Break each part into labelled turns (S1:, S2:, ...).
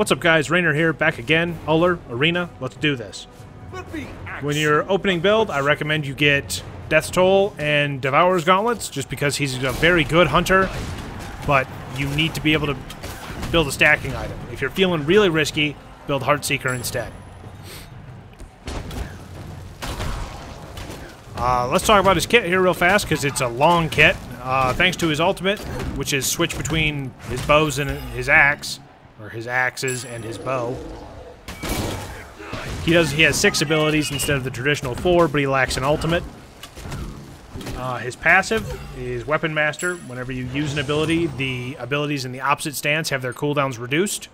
S1: What's up, guys? Rainer here, back again. Ullr, Arena, let's do this. When you're opening build, I recommend you get Death's Toll and Devourer's Gauntlets, just because he's a very good hunter, but you need to be able to build a stacking item. If you're feeling really risky, build Heartseeker instead. Let's talk about his kit here real fast, because it's a long kit. Thanks to his ultimate, which is switch between his bows and his axe, or his axes and his bow. He has 6 abilities instead of the traditional 4, but he lacks an ultimate. His passive is Weapon Master. Whenever you use an ability, the abilities in the opposite stance have their cooldowns reduced.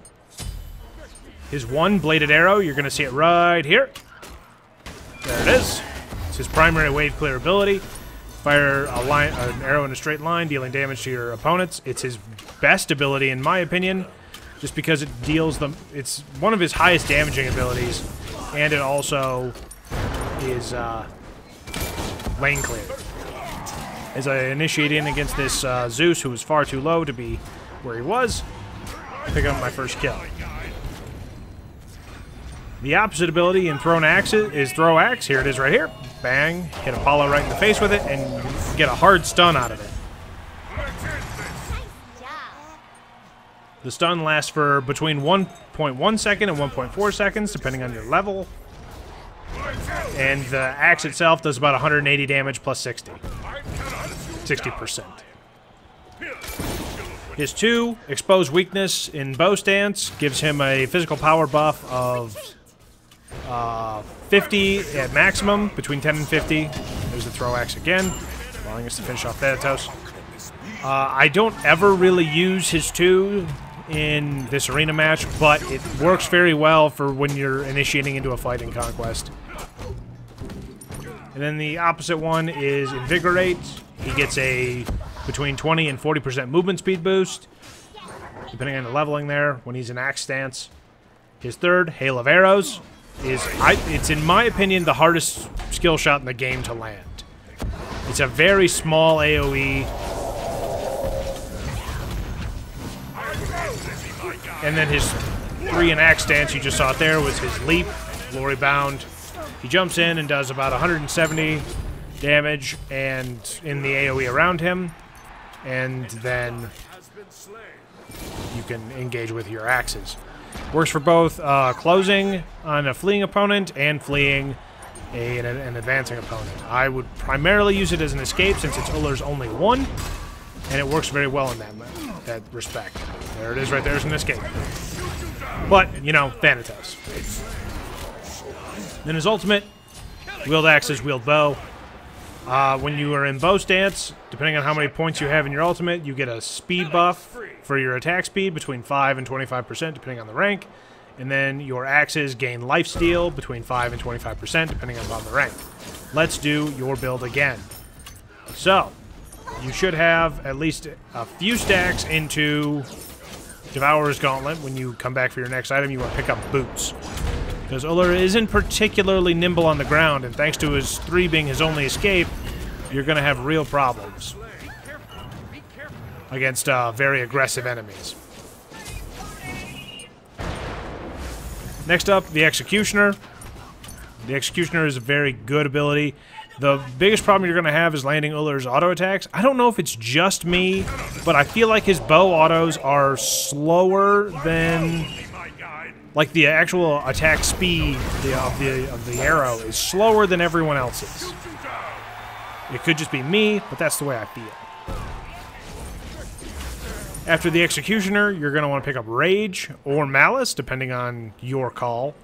S1: His 1, Bladed Arrow, you're going to see it right here. There it is. It's his primary wave clear ability. Fire an arrow in a straight line, dealing damage to your opponents. It's his best ability, in my opinion, just because it deals them. It's one of his highest damaging abilities, and it also is lane clear. As I initiate in against this Zeus, who was far too low to be where he was, I pick up my first kill. The opposite ability in Thrown Axe is Throw Axe. Here it is right here. Bang. Hit Apollo right in the face with it, and get a hard stun out of it. The stun lasts for between 1.1 second and 1.4 seconds, depending on your level. And the axe itself does about 180 damage plus 60%. His 2, Expose Weakness in bow stance, gives him a physical power buff of 50 at maximum, between 10 and 50. There's the Throw Axe again, allowing us to finish off Thanatos. I don't ever really use his 2 in this arena match, but it works very well for when you're initiating into a fight in Conquest. And then the opposite one is Invigorate. He gets a between 20 and 40% movement speed boost, depending on the leveling there, when he's in axe stance. His 3rd, Hail of Arrows, it's in my opinion the hardest skill shot in the game to land. It's a very small AoE. And then his 3 in axe stance, you just saw it there, was his Leap, Glory Bound. He jumps in and does about 170 damage and in the AoE around him, and then you can engage with your axes. Works for both closing on a fleeing opponent and fleeing an advancing opponent. I would primarily use it as an escape since it's Ullr's only 1, and it works very well in that respect. There it is right there as an escape. But, you know, Thanatos. Then his ultimate, wield axes, wield bow. When you are in bow stance, depending on how many points you have in your ultimate, you get a speed buff for your attack speed between 5 and 25%, depending on the rank. And then your axes gain lifesteal between 5 and 25%, depending upon the rank. Let's do your build again. So, you should have at least a few stacks into Devourer's Gauntlet. When you come back for your next item, you want to pick up boots, because Ullr isn't particularly nimble on the ground, and thanks to his 3 being his only escape, you're going to have real problems against very aggressive enemies. Next up, the Executioner. The Executioner is a very good ability. The biggest problem you're going to have is landing Ullr's auto attacks. I don't know if it's just me, but I feel like his bow autos are slower than... like, the actual attack speed of the arrow is slower than everyone else's. It could just be me, but that's the way I feel. After the Executioner, you're going to want to pick up Rage or Malice, depending on your call.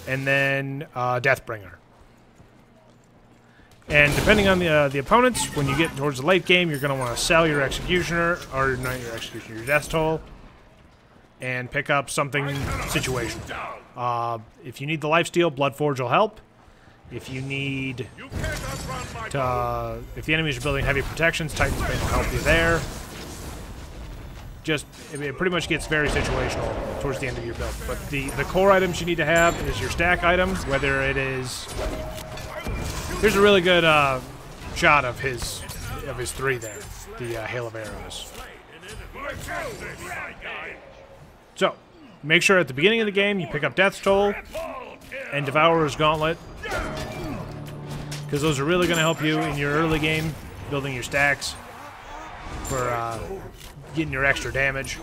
S1: And then Deathbringer. And depending on the opponents, when you get towards the late game, you're going to want to sell your Executioner, or not your Executioner, your Death Toll, and pick up something situational. If you need the lifesteal, Bloodforge will help. If you need to, if the enemies are building heavy protections, Titan's Bane will help you there. It pretty much gets very situational towards the end of your build. But the core items you need to have is your stack items, whether it is... Here's a really good shot of his 3 there, the Hail of Arrows. So, make sure at the beginning of the game you pick up Death's Toll and Devourer's Gauntlet, because those are really going to help you in your early game, building your stacks for getting your extra damage.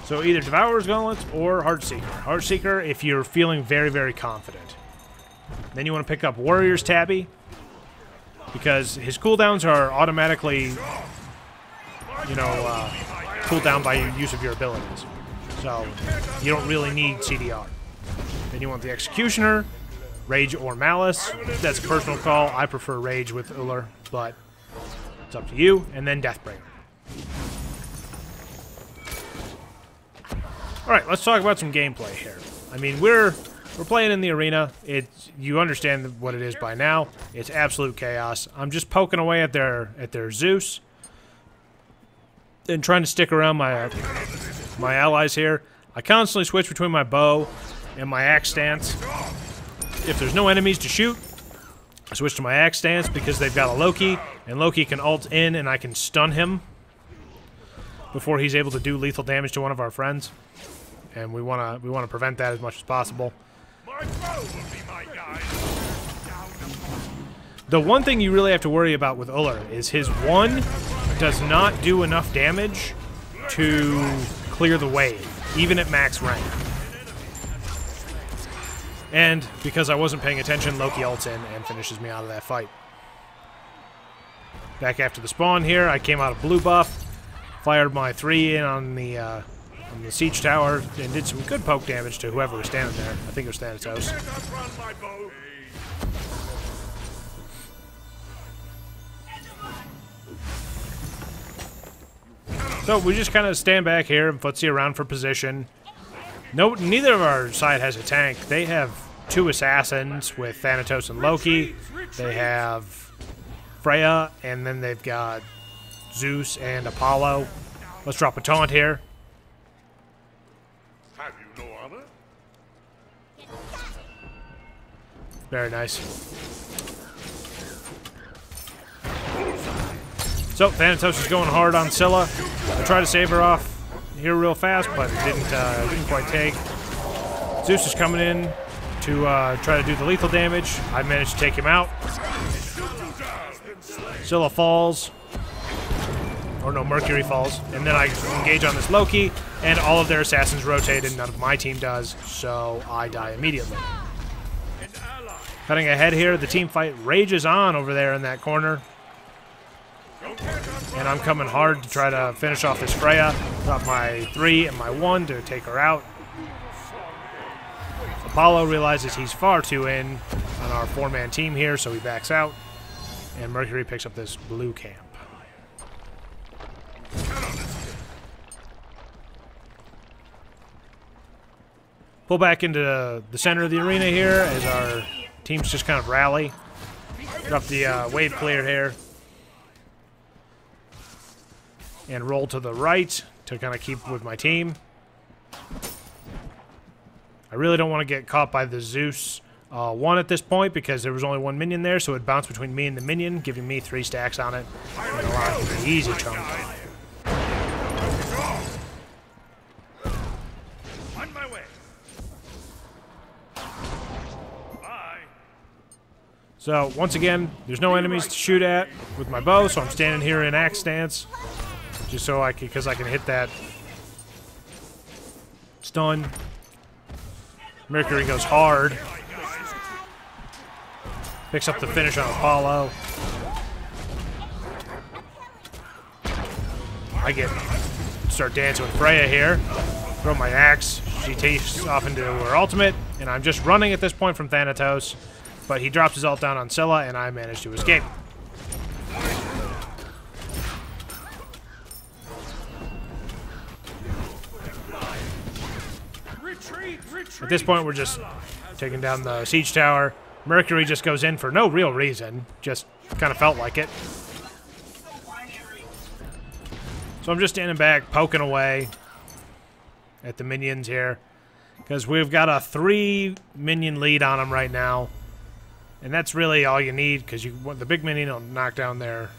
S1: So either Devourer's Gauntlets or Heartseeker. Heartseeker if you're feeling very, very confident. Then you want to pick up Warrior's Tabby, because his cooldowns are automatically, you know, cooled down by your use of your abilities. So you don't really need CDR. Then you want the Executioner, Rage or Malice. That's a personal call. I prefer Rage with Ullr, but it's up to you. And then Deathbringer. Alright, let's talk about some gameplay here. I mean, we're playing in the arena. You understand what it is by now. It's absolute chaos. I'm just poking away at their Zeus and trying to stick around my allies here. I constantly switch between my bow and my axe stance. If there's no enemies to shoot, I switch to my axe stance because they've got a Loki, and Loki can ult in and I can stun him before he's able to do lethal damage to one of our friends. And we wanna prevent that as much as possible. The one thing you really have to worry about with Ullr is his 1 does not do enough damage to clear the wave, even at max rank. And because I wasn't paying attention, Loki ults in and finishes me out of that fight. Back after the spawn here, I came out of blue buff, fired my 3 in on the siege tower, and did some good poke damage to whoever was standing there. I think it was Thanatos. So we just kind of stand back here and footsie around for position. Neither of our side has a tank. They have 2 assassins with Thanatos and Loki. They have Freya, and then they've got Zeus and Apollo. Let's drop a taunt here.
S2: Have you no armor?
S1: Very nice. So Thanatos is going hard on Scylla. I try to save her off here real fast, but didn't quite take. Zeus is coming in to try to do the lethal damage. I managed to take him out. Scylla falls. Or no, Mercury falls. And then I engage on this Loki, and all of their assassins rotate, and none of my team does, so I die immediately. Cutting ahead here, the team fight rages on over there in that corner. And I'm coming hard to try to finish off this Freya. Drop my 3 and my 1 to take her out. Apollo realizes he's far too in on our 4-man team here, so he backs out. And Mercury picks up this blue camp. Pull back into the center of the arena here as our teams just kind of rally. Drop the wave clear here. And roll to the right to kind of keep with my team. I really don't want to get caught by the Zeus 1 at this point because there was only 1 minion there, so it bounced between me and the minion, giving me 3 stacks on it and allowing me an easy chunk.
S2: On my way. Bye.
S1: So once again, there's no enemies to shoot at with my bow, so I'm standing here in axe stance. Just so I can, because I can hit that stun. Mercury goes hard. Picks up the finish on Apollo. Start dancing with Freya here. Throw my axe. She takes off into her ultimate, and I'm just running at this point from Thanatos. But he drops his ult down on Scylla, and I manage to escape. At this point, we're just taking down the siege tower. Mercury just goes in for no real reason. Just kind of felt like it. So I'm just standing back, poking away at the minions here. Because we've got a 3-minion lead on them right now. And that's really all you need, because the big minion will knock down their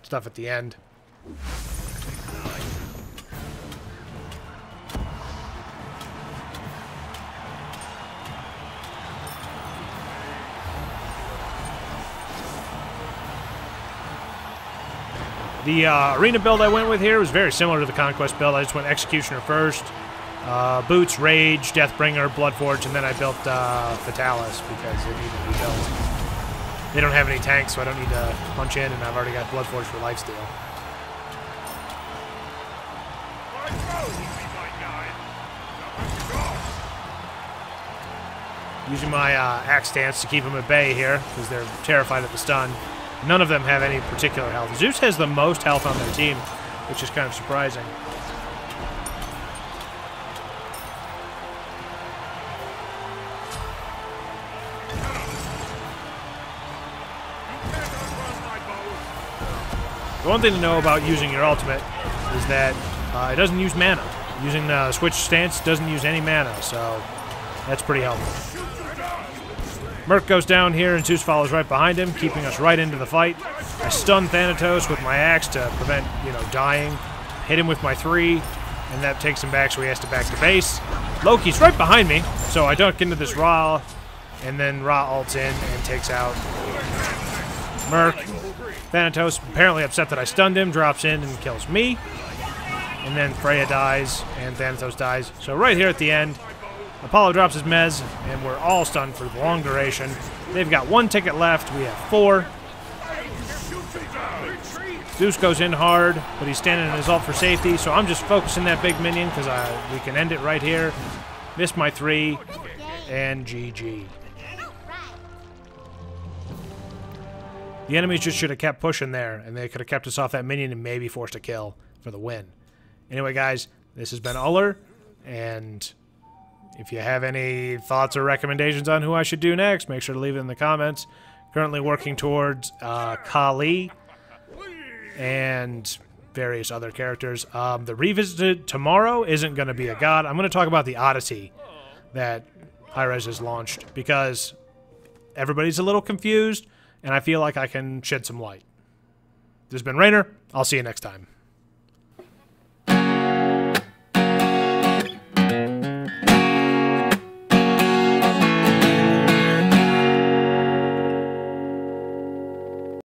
S1: stuff at the end. The arena build I went with here was very similar to the Conquest build. I just went Executioner first, Boots, Rage, Deathbringer, Bloodforge, and then I built Fatalis because it needed to be built. They don't have any tanks, so I don't need to punch in, and I've already got Bloodforge for lifesteal. Using my axe stance to keep them at bay here, because they're terrified of the stun. None of them have any particular health. Zeus has the most health on their team, which is kind of surprising. The one thing to know about using your ultimate is that it doesn't use mana. Using the switch stance doesn't use any mana, so that's pretty helpful. Merc goes down here, and Zeus follows right behind him, keeping us right into the fight. I stun Thanatos with my axe to prevent, dying. Hit him with my 3, and that takes him back, so he has to back to base. Loki's right behind me, so I duck into this Ra, and then Ra ults in and takes out Merc. Thanatos, apparently upset that I stunned him, drops in and kills me. And then Freya dies, and Thanatos dies. So right here at the end, Apollo drops his mez, and we're all stunned for the long duration. They've got 1 ticket left. We have 4. Zeus goes in hard, but he's standing in his ult for safety, so I'm just focusing that big minion because we can end it right here. Missed my 3, and GG. The enemies just should have kept pushing there, and they could have kept us off that minion and maybe forced a kill for the win. Anyway, guys, this has been Ullr, and if you have any thoughts or recommendations on who I should do next, make sure to leave it in the comments. Currently working towards Kali and various other characters. The Revisited tomorrow isn't going to be a god. I'm going to talk about the Odyssey that Hi-Rez has launched because everybody's a little confused, and I feel like I can shed some light. This has been Rainer. I'll see you next time.